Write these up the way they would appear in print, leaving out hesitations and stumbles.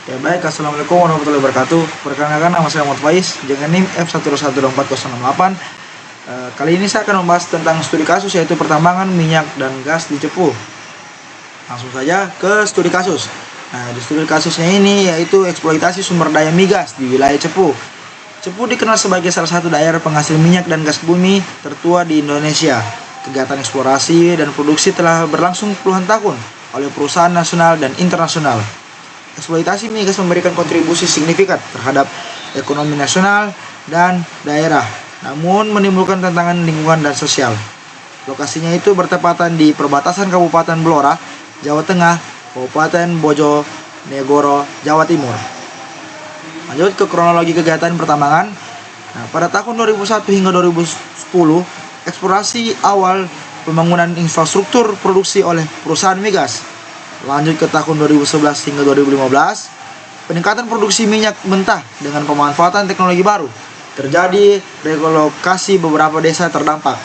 Ya baik, Assalamualaikum warahmatullahi wabarakatuh. Perkenalkan, nama saya Muhammad Faiz, dengan NIM F1124068. Kali ini saya akan membahas tentang studi kasus, yaitu pertambangan minyak dan gas di Cepu. Langsung saja ke studi kasus. Di studi kasusnya ini yaitu eksploitasi sumber daya migas di wilayah Cepu. Cepu dikenal sebagai salah satu daerah penghasil minyak dan gas bumi tertua di Indonesia. Kegiatan eksplorasi dan produksi telah berlangsung puluhan tahun oleh perusahaan nasional dan internasional. Eksploitasi migas memberikan kontribusi signifikan terhadap ekonomi nasional dan daerah, namun menimbulkan tantangan lingkungan dan sosial. Lokasinya itu bertepatan di perbatasan Kabupaten Blora, Jawa Tengah, Kabupaten Bojonegoro, Jawa Timur. Lanjut ke kronologi kegiatan pertambangan. Pada tahun 2001 hingga 2010, eksplorasi awal pembangunan infrastruktur produksi oleh perusahaan migas. Lanjut ke tahun 2011 hingga 2015, peningkatan produksi minyak mentah dengan pemanfaatan teknologi baru. Terjadi relokasi beberapa desa terdampak.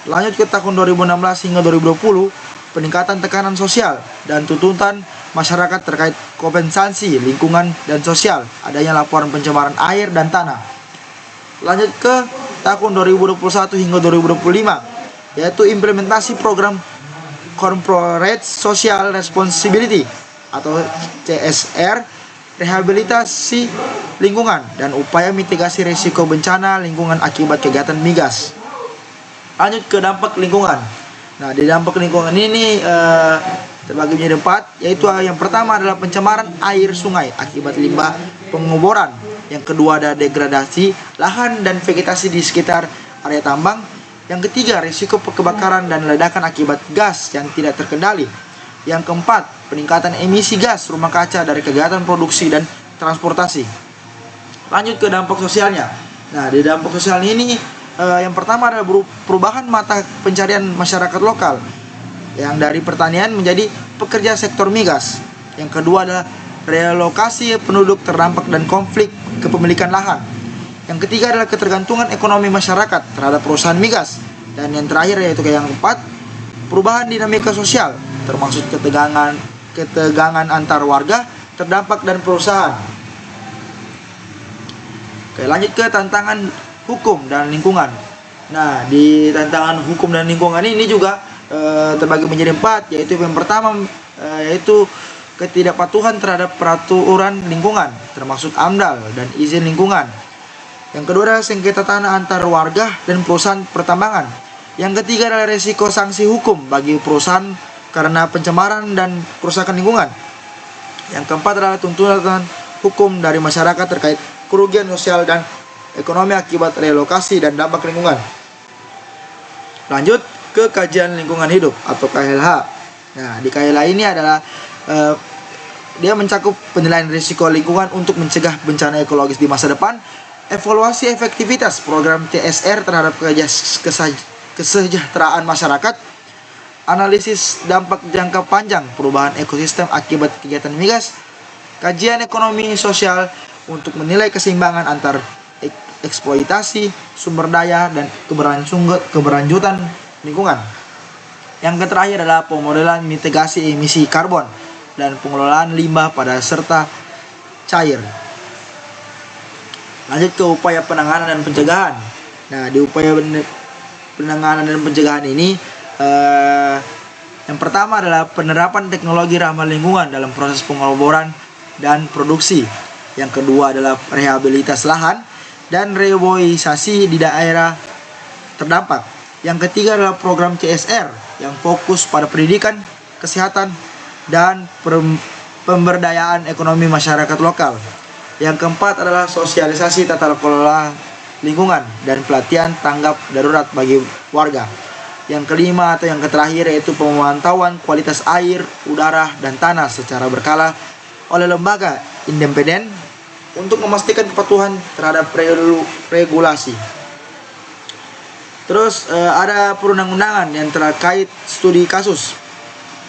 Lanjut ke tahun 2016 hingga 2020, peningkatan tekanan sosial dan tuntutan masyarakat terkait kompensasi lingkungan dan sosial, adanya laporan pencemaran air dan tanah. Lanjut ke tahun 2021 hingga 2025, yaitu implementasi program Corporate Social Responsibility atau CSR, rehabilitasi lingkungan, dan upaya mitigasi risiko bencana lingkungan akibat kegiatan migas. Lanjut ke dampak lingkungan. Di dampak lingkungan ini terbagi menjadi 4, yaitu yang pertama adalah pencemaran air sungai akibat limbah penguburan. Yang kedua ada degradasi lahan dan vegetasi di sekitar area tambang. Yang ketiga, risiko kebakaran dan ledakan akibat gas yang tidak terkendali. Yang keempat, peningkatan emisi gas rumah kaca dari kegiatan produksi dan transportasi. Lanjut ke dampak sosialnya. Di dampak sosial ini yang pertama adalah perubahan mata pencarian masyarakat lokal yang dari pertanian menjadi pekerja sektor migas. Yang kedua adalah relokasi penduduk terdampak dan konflik kepemilikan lahan. Yang ketiga adalah ketergantungan ekonomi masyarakat terhadap perusahaan migas. Dan yang terakhir yaitu yang keempat, perubahan dinamika sosial termasuk ketegangan antar warga terdampak dan perusahaan. Oke, lanjut ke tantangan hukum dan lingkungan. Di tantangan hukum dan lingkungan ini juga terbagi menjadi 4, yaitu yang pertama yaitu ketidakpatuhan terhadap peraturan lingkungan termasuk AMDAL dan izin lingkungan. Yang kedua adalah sengketa tanah antar warga dan perusahaan pertambangan. Yang ketiga adalah risiko sanksi hukum bagi perusahaan karena pencemaran dan kerusakan lingkungan. Yang keempat adalah tuntutan hukum dari masyarakat terkait kerugian sosial dan ekonomi akibat relokasi dan dampak lingkungan. Lanjut ke kajian lingkungan hidup atau KLH. Di KLH ini adalah dia mencakup penilaian risiko lingkungan untuk mencegah bencana ekologis di masa depan, evaluasi efektivitas program CSR terhadap kesejahteraan masyarakat, analisis dampak jangka panjang perubahan ekosistem akibat kegiatan migas, kajian ekonomi sosial untuk menilai keseimbangan antar eksploitasi sumber daya dan keberlanjutan lingkungan. Yang terakhir adalah pemodelan mitigasi emisi karbon dan pengelolaan limbah pada serta cair. Lanjut ke upaya penanganan dan pencegahan. Di upaya penanganan dan pencegahan ini yang pertama adalah penerapan teknologi ramah lingkungan dalam proses pengeboran dan produksi. Yang kedua adalah rehabilitas lahan dan reboisasi di daerah terdampak. Yang ketiga adalah program CSR yang fokus pada pendidikan, kesehatan, dan pemberdayaan ekonomi masyarakat lokal. Yang keempat adalah sosialisasi tata kelola lingkungan dan pelatihan tanggap darurat bagi warga. Yang kelima atau yang terakhir yaitu pemantauan kualitas air, udara, dan tanah secara berkala oleh lembaga independen untuk memastikan kepatuhan terhadap regulasi. Terus ada perundang-undangan yang terkait studi kasus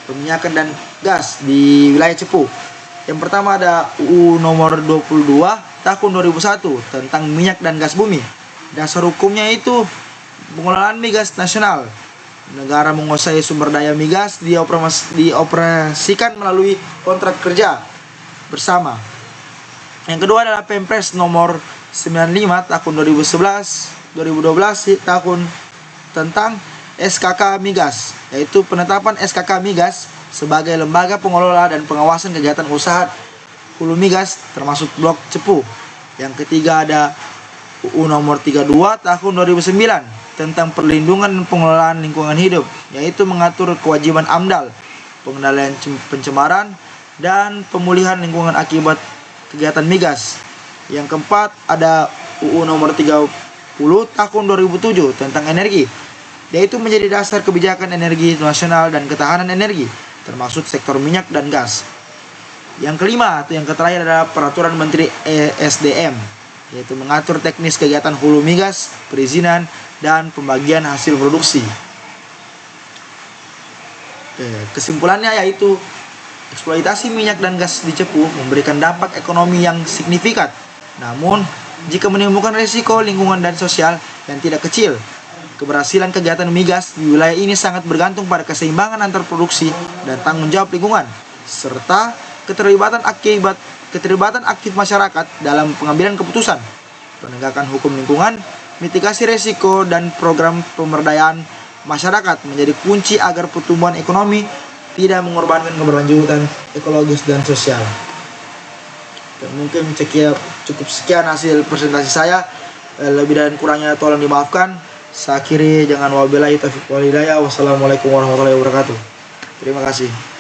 peminyakan dan gas di wilayah Cepu. Yang pertama ada UU nomor 22 tahun 2001 tentang minyak dan gas bumi. Dasar hukumnya itu pengelolaan migas nasional. Negara menguasai sumber daya migas dioperasikan melalui kontrak kerja. bersama. Yang kedua adalah Perpres nomor 95 tahun 2012 tahun tentang SKK Migas, yaitu penetapan SKK Migas sebagai lembaga pengelola dan pengawasan kegiatan usaha hulu migas termasuk blok Cepu. Yang ketiga ada UU nomor 32 tahun 2009 tentang perlindungan dan pengelolaan lingkungan hidup, yaitu mengatur kewajiban AMDAL, pengendalian pencemaran dan pemulihan lingkungan akibat kegiatan migas. Yang keempat ada UU nomor 30 tahun 2007 tentang energi, yaitu menjadi dasar kebijakan energi nasional dan ketahanan energi, termasuk sektor minyak dan gas. Yang kelima atau yang terakhir adalah Peraturan Menteri ESDM, yaitu mengatur teknis kegiatan hulu migas, perizinan, dan pembagian hasil produksi. Kesimpulannya yaitu eksploitasi minyak dan gas di Cepu memberikan dampak ekonomi yang signifikan. Namun, jika menimbulkan risiko lingkungan dan sosial yang tidak kecil, keberhasilan kegiatan migas di wilayah ini sangat bergantung pada keseimbangan antar produksi dan tanggung jawab lingkungan, serta keterlibatan aktif masyarakat dalam pengambilan keputusan. Penegakan hukum lingkungan, mitigasi risiko, dan program pemberdayaan masyarakat menjadi kunci agar pertumbuhan ekonomi tidak mengorbankan keberlanjutan ekologis dan sosial. Dan mungkin cukup sekian hasil presentasi saya. Lebih dan kurangnya tolong dimaafkan. Saya akhiri, jangan wabillahi taufiq wal hidayah. Wassalamualaikum warahmatullahi wabarakatuh. Terima kasih.